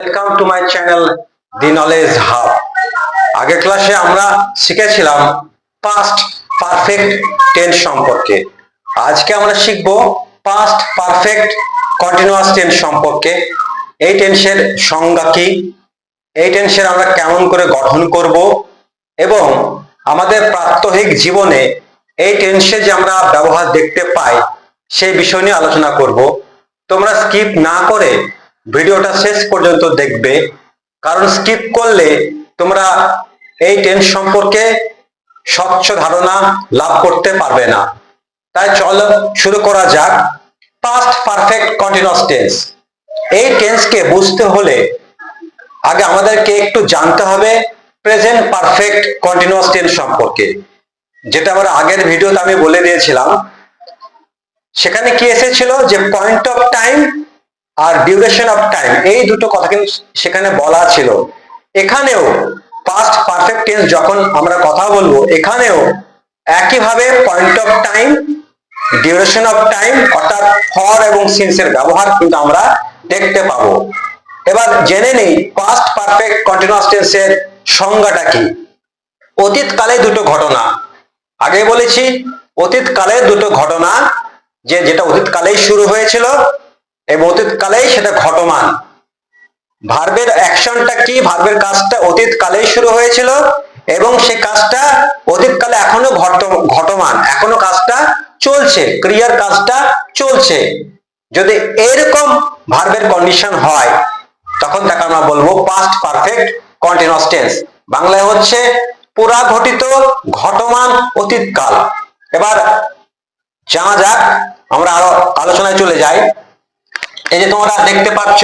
Welcome to my channel the knowledge hub. আগের ক্লাসে আমরা শিখেছিলাম পাস্ট পারফেক্ট টেন্স সম্পর্কে। আজকে আমরা শিখব পাস্ট পারফেক্ট কন্টিনিউয়াস টেন্স সম্পর্কে। এই টেন্সের সংজ্ঞা কি, এই টেন্সের আমরা কেমন করে গঠন করব এবং আমাদের প্রাত্যহিক জীবনে এই টেন্সের যে আমরা ব্যবহার দেখতে পাই সেই বিষয় নিয়ে আলোচনা করব। তোমরা স্কিপ না করে ভিডিওটা শেষ পর্যন্ত দেখবে, কারণ স্কিপ করলে তোমরা এই টেন্স সম্পর্কে স্বচ্ছ ধারণা লাভ করতে পারবে না। তাই চলো শুরু করা যাক। পাস্ট পারফেক্ট কন্টিনিউয়াস টেন্স, এই টেন্সকে বুঝতে হলে আগে আমাদেরকে একটু জানতে হবে প্রেজেন্ট পারফেক্ট কন্টিনিউয়াস টেন্স সম্পর্কে, যেটা আমার আগের ভিডিওতে আমি বলে দিয়েছিলাম। সেখানে কি এসেছিল যে পয়েন্ট অফ টাইম আর ডিউরেশন অফ টাইম, এই দুটো কথা কিন্তু সেখানে বলা ছিল। এখানেও পাস্ট পারফেক্ট টেন্স যখন আমরা কথা বলবো, এখানেও একইভাবে point of time, duration of time অর্থাৎ ফর এবং সিন্স এর ব্যবহার কিন্তু আমরা দেখতে পাবো। এবার জেনে নেই পাস্ট পারফেক্ট কন্টিনিউয়াস টেন্সের সংজ্ঞাটা কি। অতীতকালে দুটো ঘটনা, আগে বলেছি অতীতকালে দুটো ঘটনা, যেটা অতীতকালেই শুরু হয়েছিল এবং অতীতকালেই সেটা ঘটমান। ভার্বের অ্যাকশনটা কি, ভার্বের কাজটা অতীতকালেই শুরু হয়েছিল এবং সেই কাজটা অতীতকালে এখনো ঘটমান, এখনো কাজটা চলছে, ক্রিয়ার কাজটা চলছে। যদি এরকম ভার্বের কন্ডিশন হয় তখন তাকে আমরা বলবো পাস্ট পারফেক্ট কন্টিনিউয়াস টেন্স। বাংলায় হচ্ছে পুরা ঘটিত ঘটমান অতীতকাল। এবার জানা যাক, আমরা আরো আলোচনায় চলে যাই। এই যে তোমরা দেখতে পাচ্ছ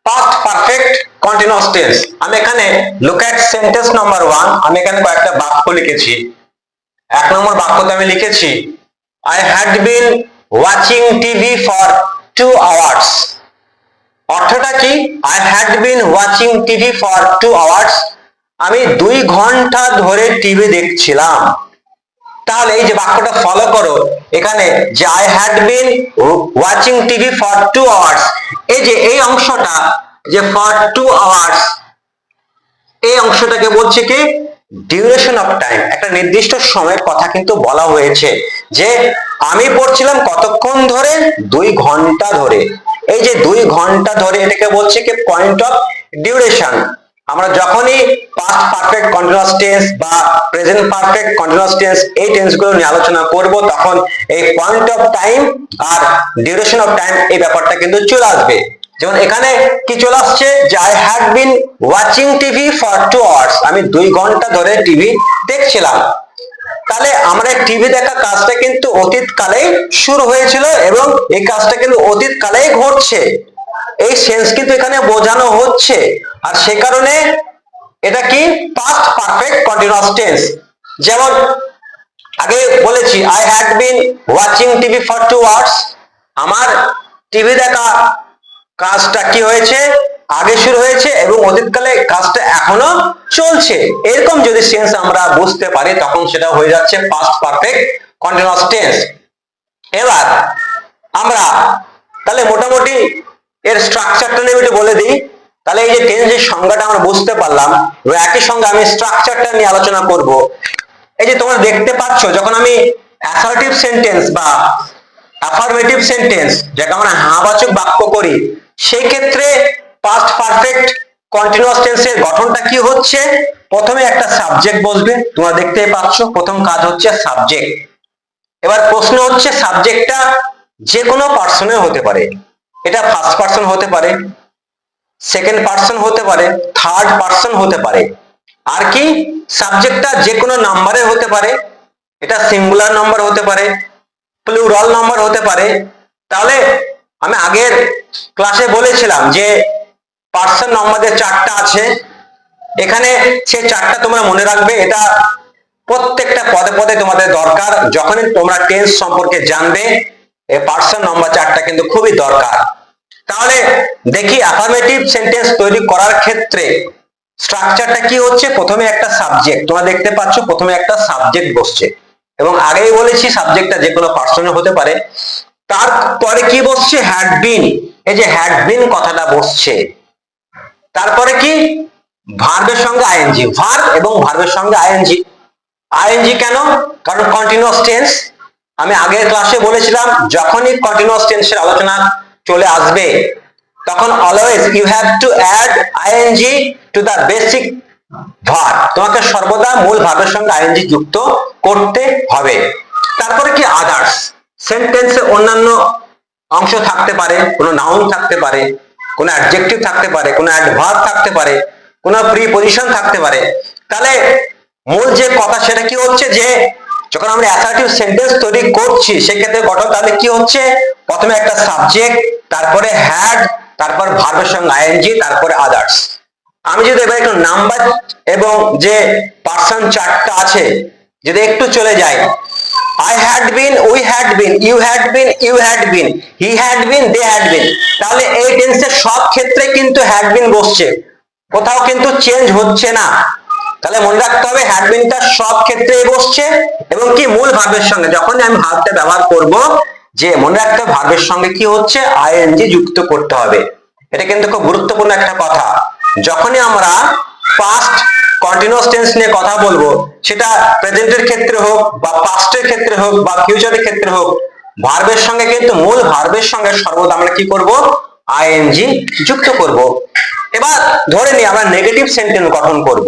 পাস্ট পারফেক্ট কন্টিনিউয়াস টেন্স। আমি এখানে লুক এট সেন্টেন্স নাম্বার 1, আমি এখানে কয়েকটা বাক্য লিখেছি। এক নম্বর বাক্যতে আমি লিখেছি I had been watching TV for 2 hours. অর্থটা কি? I had been watching TV for 2 hours, আমি 2 ঘন্টা ধরে টিভি দেখছিলাম। তাহলে এই যে বাক্যটা ফলো করো, এখানে যে I had been watching TV for 2 hours, এই যে এই অংশটা যে ফর 2 আওয়ার্স, এই অংশটাকে বলছে কি ডিউরেশন অফ টাইম। একটা নির্দিষ্ট সময়ের কথা কিন্তু বলা হয়েছে যে আমি পড়ছিলাম কতক্ষণ ধরে, 2 ঘন্টা ধরে। এই যে 2 ঘন্টা ধরে, এটাকে বলছে কি পয়েন্ট অফ ডিউরেশন। আমরা যখনই পাস্ট পারফেক্ট কন্টিনিউয়াস টেন্স বা প্রেজেন্ট পারফেক্ট কন্টিনিউয়াস টেন্স এই টেন্সগুলো নিয়ে আলোচনা করব, তখন এই পয়েন্ট অফ টাইম আর ডিউরেশন অফ টাইম এই ব্যাপারটা কিন্তু চলে আসবে। যেমন এখানে কি চলে আসছে যে I had been watching TV for 2 hours, আমি 2 ঘন্টা ধরে টিভি দেখছিলাম। তাহলে আমরা টিভি দেখা কাজটা কিন্তু অতীতকালেই শুরু হয়েছিল এবং এই কাজটা কিন্তু অতীতকালেই ঘটছে, এই সেন্স কিন্তু এখানে বোঝানো হচ্ছে। আর সে কারণে এটা কি পাস্ট পারফেক্ট কন্টিনিউয়াস টেন্স। যেমন আগে বলেছি I had been watching TV for 2 hours, আমার টিভি দেখা কাজটা কি হয়েছে, আগে শুরু হয়েছে এবং অতীতকালে কাজটা এখনো চলছে। এরকম যদি সেন্স আমরা বুঝতে পারি তখন সেটা হয়ে যাচ্ছে পাস্ট পারফেক্ট কন্টিনিউয়াস টেন্স। এবার আমরা তাহলে মোটামুটি এর স্ট্রাকচারটা নিয়ে একটু বলে দিই। তাহলে এই যে টেন্সের সংজ্ঞাটা আমরা বুঝতে পারলাম, একই সঙ্গে আমি স্ট্রাকচারটা নিয়ে আলোচনা করব। এই যে তোমরা দেখতে পাচ্ছ, যখন আমি অ্যাসার্টিভ সেন্টেন্স বা অ্যাফার্মেটিভ সেন্টেন্স, যাকে আমরা হ্যাঁবাচক বাক্য করি, সেই ক্ষেত্রে পাস্ট পারফেক্ট কন্টিনিউয়াস টেন্সের গঠনটা কি হচ্ছে, প্রথমে একটা সাবজেক্ট বসবে। তোমরা দেখতেই পাচ্ছ প্রথম কাজ হচ্ছে সাবজেক্ট। এবার প্রশ্ন হচ্ছে সাবজেক্টটা যে কোনো পার্সনের হতে পারে, এটা ফার্স্ট পার্সন হতে পারে, সেকেন্ড পার্সন হতে পারে, থার্ড পার্সন হতে পারে। আর কি সাবজেক্টটা যে কোনো নাম্বারে হতে পারে, এটা সিঙ্গুলার নাম্বার হতে পারে, প্লুরাল নাম্বার হতে পারে। তাহলে আমি আগের ক্লাসে বলেছিলাম যে পার্সন নাম্বারের 4টা আছে, এখানে সেই 4টা তোমরা মনে রাখবে। এটা প্রত্যেকটা পদে পদে তোমাদের দরকার, যখনই তোমরা টেন্স সম্পর্কে জানবে এই পার্সন নাম্বার 4টা কিন্তু খুবই দরকার। তাহলে দেখি অ্যাফার্মেটিভ সেন্টেন্স তৈরি করার ক্ষেত্রে স্ট্রাকচারটা কি হচ্ছে। প্রথমে একটা সাবজেক্ট, তোমরা দেখতে পাচ্ছ প্রথমে একটা সাবজেক্ট বসছে এবং আগেই বলেছি সাবজেক্টটা যে কোনো পার্সনের হতে পারে। তারপরে কি বসছে, হ্যাড বিন। এই যে হ্যাড বিন কথাটা বসছে, তারপরে কি ভার্বের সঙ্গে আইএনজি, ভার্ব এবং ভার্বের সঙ্গে আইএনজি। আইএনজি কেন? কারণ কন্টিনিউয়াস টেন্স। আমি আগের ক্লাসে বলেছিলাম যখনই কন্টিনিউয়াস টেন্সের আলোচনা চলে আসবে তখন always you have to add ING to the basic verb. তোমাকে সর্বদা মূল ভার্বের সঙ্গে আইএনজি যুক্ত করতে হবে। তারপরে কি আদার্স, সেন্টেন্সে অন্যান্য অংশ থাকতে পারে, কোনো নাউন থাকতে পারে, কোনো অ্যাডজেক্টিভ থাকতে পারে, কোনো অ্যাডভার্ব থাকতে পারে, কোনো প্রিপজিশন থাকতে পারে। তাহলে মূল যে কথা সেটা কি হচ্ছে যে যখন আমরা অ্যাসার্টিভ সেন্টেন্স তৈরি করছি সেক্ষেত্রে গঠন তাহলে কি হচ্ছে, প্রথমে একটা সাবজেক্ট, তারপরে হ্যাড, তারপর ভার্বের সঙ্গে আইএনজি, তারপরে আদার্স। আমি যদি এবার একটু নাম্বার এবং যে পার্সন চার্টটা আছে যদি একটু চলে যাই, I had been, we had been, you had been, you had been, he had been, they had been, তাহলে এই টেন্সের সব ক্ষেত্রে কিন্তু had been বসছে, কোথাও কিন্তু চেঞ্জ হচ্ছে না। তাহলে মনে রাখতে হবে had been টা সব ক্ষেত্রেই বসছে এবং কি মূল ভার্বের সঙ্গে যখনই আমি ভার্বটা ব্যবহার করব যে মনে রাখতে হবে ভার্বের সঙ্গে কি হচ্ছে আইএনজি যুক্ত করতে হবে। এটা কিন্তু খুব গুরুত্বপূর্ণ একটা কথা। যখনই আমরা পাস্ট কন্টিনিউয়াস টেন্স নিয়ে কথা বলবো সেটা প্রেজেন্টের ক্ষেত্রে হোক বা পাস্টের ক্ষেত্রে হোক বা ফিউচারের ক্ষেত্রে হোক, ভার্বের সঙ্গে কিন্তু মূল ভার্বের সঙ্গে সর্বদা আমরা কি করব আইএনজি যুক্ত করব। এবার ধরে নিই আমরা নেগেটিভ সেন্টেন্স গঠন করব,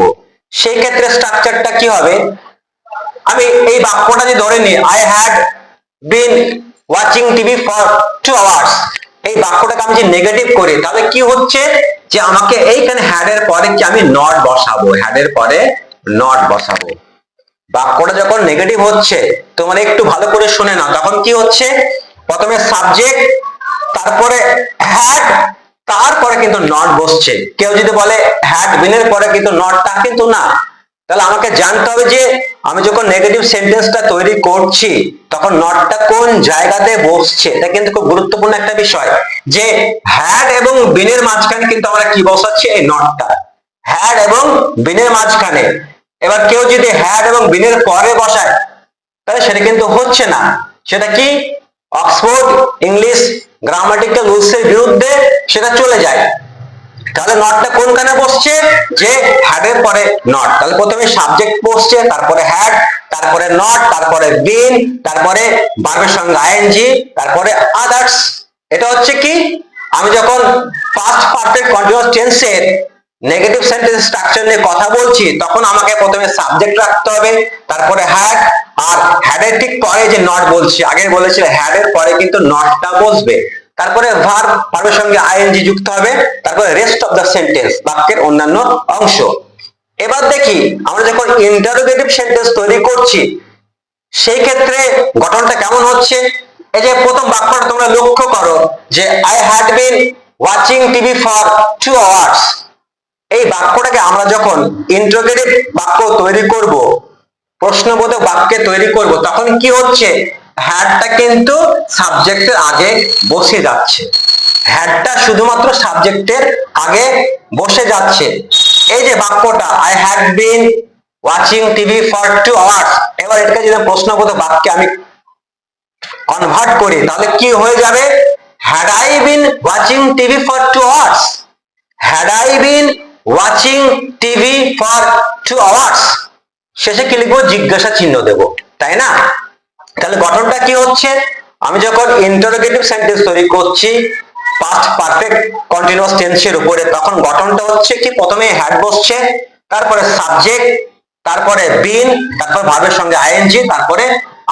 সেই ক্ষেত্রে স্ট্রাকচারটা কি হবে, আমি এই বাক্যটা যদি ধরে নিই I had been watching TV for 2 hours, এই বাক্যটাকে আমি যদি নেগেটিভ করি তাহলে কি হচ্ছে যে আমাকে এইখানে হ্যাড এর পরে কি আমি নট বসাবো, হ্যাড এর পরে নট বসাবো। বাক্যটা যখন নেগেটিভ হচ্ছে তোমরা একটু ভালো করে শুনে নাও, তখন কি হচ্ছে প্রথমে সাবজেক্ট, তারপরে হ্যাড, তারপরে কিন্তু নট বসছে। কেউ যদি বলে হ্যাড বিন এর পরে কিন্তু নটটা কিন্তু না, তাহলে আমাকে জানতে হবে যে আমি যখন নেগেটিভ সেন্টেন্সটা তৈরি করছি তখন নটটা কোন জায়গাতে বসছে। এটা কিন্তু খুব গুরুত্বপূর্ণ একটা বিষয় যে হ্যাড এবং বিনের মাঝখানে কিন্তু আমরা কি বসাচ্ছি এই নটটা, হ্যাড এবং বিনের মাঝখানে। এবার কেউ যদি হ্যাড এবং বিনের পরে বসায় তাহলে সেটা কিন্তু হচ্ছে না, সেটা কি অক্সফোর্ড ইংলিশ গ্রামাটিক্যাল রুলস এর বিরুদ্ধে সেটা চলে যায়। তাহলে নটটা কোনখানে বসছে যে হ্যাড এর পরে নট, তাহলে প্রথমে সাবজেক্ট বসছে, তারপরে হ্যাড, তারপরে নট, তারপরে বিন, তারপরে ভার্বের সঙ্গে আইএনজি, তারপরে আদার্স। এটা হচ্ছে কি আমি যখন পাস্ট পারফেক্ট কন্টিনিউয়াস টেন্সের নেগেটিভ সেন্টেন্স স্ট্রাকচার নিয়ে কথা বলছি তখন আমাকে প্রথমে সাবজেক্ট রাখতে হবে, তারপরে হ্যাড, আর হ্যাড এর ঠিক পরে যে নট বলছি, আগে বলেছিল হ্যাড এর পরে কিন্তু নটটা বসবে, তারপরে ভার্ব, ভার্বের সঙ্গে আইএনজি যুক্ত হবে, তারপরে রেস্ট অফ দ্য সেন্টেন্স, বাক্যের অন্যান্য অংশ। এবার দেখি আমরা যখন ইন্টারোগেটিভ সেন্টেন্স তৈরি করছি সেই ক্ষেত্রে গঠনটা কেমন হচ্ছে। এই যে প্রথম বাক্যটা তোমরা লক্ষ্য করো যে I had been watching TV for 2 hours, এই বাক্যটাকে আমরা যখন ইন্টারোগেটিভ বাক্য তৈরি করব, প্রশ্নবোধক বাক্যে তৈরি করব, তখন কি হচ্ছে হ্যাডটা কিন্তু সাবজেক্টের আগে বসে যাচ্ছে, হ্যাডটা শুধুমাত্র সাবজেক্টের আগে বসে যাচ্ছে। এই যে বাক্যটা I had been watching TV for 2 hours, এবার এটাকে যদি প্রশ্নবোধক বাক্যে আমি কনভার্ট করি তাহলে কি হয়ে যাবে, had I been watching TV for 2 hours, had I been watching TV for 2 hours, শেষে কি লিখবো জিজ্ঞাসা চিহ্ন দেব, তাই না। তাহলে গঠনটা কি হচ্ছে, আমি যখন ইন্টারোগেটিভ সেন্টেন্স তৈরি করছি পাস্ট পারফেক্ট কন্টিনিউয়াস টেন্সের উপরে তখন গঠনটা হচ্ছে কি প্রথমে হ্যাড বসছে, তারপরে সাবজেক্ট, তারপরে বিন, তারপর ভার্বের সঙ্গে আইএনজি, তারপরে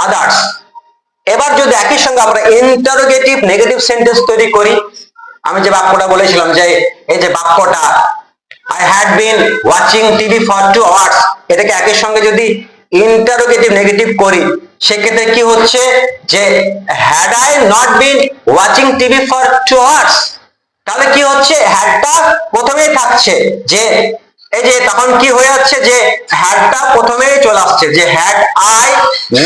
আদার্স। এবার যদি একই সঙ্গে আমরা ইন্টারোগেটিভ নেগেটিভ সেন্টেন্স তৈরি করি, আমি যে বাক্যটা বলেছিলাম যে এই যে বাক্যটা I had been watching TV for 2 hours, এটাকে একই সঙ্গে যদি ইন্টারোগেটিভ নেগেটিভ করি সেক্ষেত্রে কি হচ্ছে যে had I not been watching TV for 2 hours, তাহলে কি হচ্ছে হ্যাডটা প্রথমেই থাকছে যে এই যে তখন কি হয়ে যাচ্ছে যে হ্যাডটা প্রথমেই চলে আসছে যে had I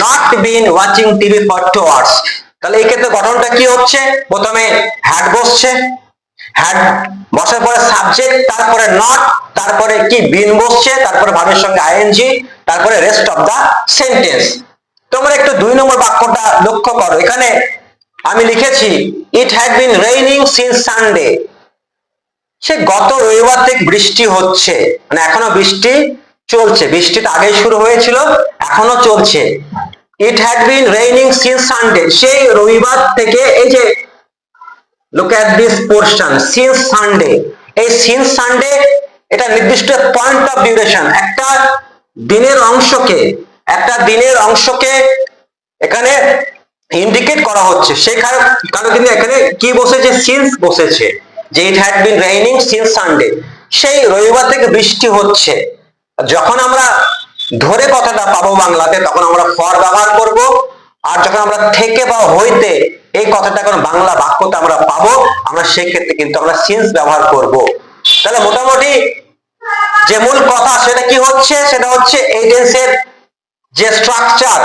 not been watching TV for 2 hours, তাহলে এই ক্ষেত্রে গঠনটা কি হচ্ছে প্রথমে হ্যাড বসছে, হ্যাড বসার পরে সাবজেক্ট, তারপরে নট, তারপরে কি বিন বসছে, তারপরে ভার্বের সঙ্গে আইএনজি, তারপরে রেস্ট অফ দা সেন্টেন্স। তোমরা একটু 2 নম্বর বাক্যটা লক্ষ্য করো, এখানে আমি লিখেছি it had been raining since Sunday, সে গত রবিবার থেকে বৃষ্টি হচ্ছে, মানে এখনো বৃষ্টি চলছে, বৃষ্টিটা আগেই শুরু হয়েছিল, এখনো চলছে। ইট had been raining since Sunday, সেই রবিবার থেকে, এই যে look at this portion, since Sunday, এই since Sunday এটা নির্দিষ্ট পয়েন্ট অফ ডিউরেশন, একটা দিনের অংশকে এখানে ইন্ডিকেট করা হচ্ছে। সেই কারণে কিন্তু এখানে কি বসেছে, সিন্স বসেছে, যে ইট had been raining since Sunday, সেই রবিবার থেকে বৃষ্টি হচ্ছে। যখন আমরা ধরে কথাটা পাবো বাংলাতে, তখন আমরা ফর ব্যবহার করব। আর যখন আমরা থেকে বা হইতে এই কথাটা কোন বাংলা বাক্যতে আমরা পাবো, আমরা সেই ক্ষেত্রে কিন্তু আমরা সিন্স ব্যবহার করব। তাহলে মোটামুটি যে মূল কথা সেটা কি হচ্ছে, সেটা হচ্ছে এই টেন্সের যে স্ট্রাকচার,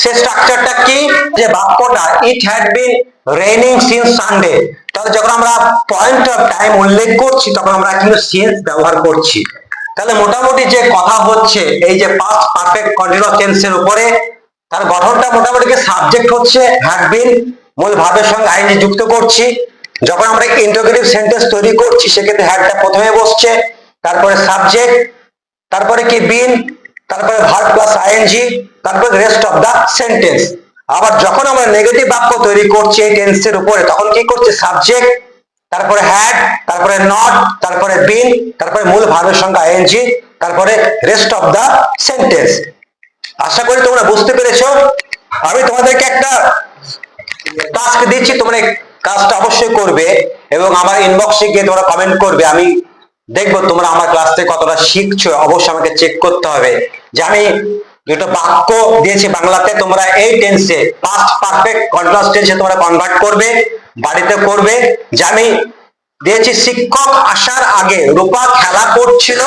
সেই স্ট্রাকচারটা কি, যে বাক্যটা ইট had been raining since Sunday, তাহলে যখন আমরা পয়েন্ট অফ টাইম উল্লেখ করছি তখন আমরা কিন্তু সিন্স ব্যবহার করছি। তাহলে মোটামুটি যে কথা হচ্ছে এই যে পাস্ট পারফেক্ট কন্টিনিউয়াস টেন্সের উপরে, তার গঠনটা মোটামুটি সাবজেক্ট হচ্ছে হ্যাড বিন, মূল ভাবের সঙ্গে আইএনজি যুক্ত করছি। যখন আমরা ইন্টারোগেটিভ সেন্টেন্স তৈরি করছি সেক্ষেত্রে হ্যাডটা প্রথমে বসছে, তারপরে সাবজেক্ট, তারপরে কি বিন, তারপরে ভার্ব প্লাস আইএনজি, তারপরে রেস্ট অফ দা সেন্টেন্স। আবার যখন আমরা নেগেটিভ বাক্য তৈরি করছি এই টেন্সের উপরে, তখন কি করছে, সাবজেক্ট, তারপরে হ্যাড, তারপরে নট, তারপরে বিন, তারপরে মূল ভার্বের সঙ্গে আইএনজি, তারপরে রেস্ট অফ দা সেন্টেন্স। আশা করি তোমরা বুঝতে পেরেছো। আমি তোমাদেরকে একটা টাস্ক দিচ্ছি, তোমরা এই কাজটা অবশ্যই করবে এবং আমার ইনবক্সে গিয়ে তোমরা কমেন্ট করবে। আমি দেখবো তোমরা আমার ক্লাস থেকে কতটা শিখছো, অবশ্যই আমাকে চেক করতে হবে। যে আমি যেটা বাক্য দিয়েছি বাংলাতে, তোমরা এই টেন্সে পাস্ট পারফেক্ট কন্টিনিউয়াস টেন্সে তোমরা কনভার্ট করবে, বাড়িতে করবে। যে আমি দিয়েছি শিক্ষক আসার আগে রূপা খেলা করছিল,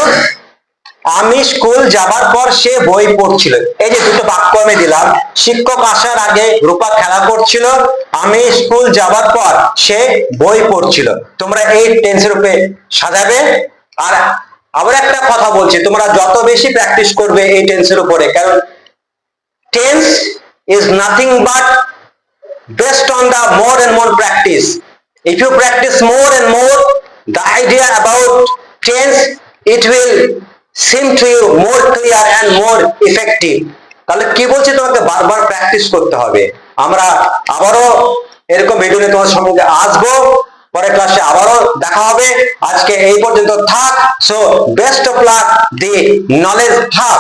আমি স্কুল যাবার পর সে বই পড়ছিল। এই যে দুটো বাক্য আমি দিলাম, শিক্ষক আসার আগে রূপা খেলা করছিল, আমি স্কুল যাবার পর সে বই পড়ছিল। তোমরা এই টেন্সের উপরে সাজাবে। আর আবার একটা কথা বলছি, তোমরা যত বেশি প্র্যাকটিস করবে এই টেন্সের উপরে, কারণ tense is nothing but based on the more and more practice. If you practice more and more the idea about tense, it will seem to you more clear and more effective. তাহলে কি বলছি, তোমাকে বারবার practice করতে হবে। আমরা আবারও এরকম ভিডিও নিয়ে তোমার সম্মুখে আসবো, পরের ক্লাসে আবারও দেখা হবে। আজকে এই পর্যন্ত থাক। So best of luck, the knowledge থাক।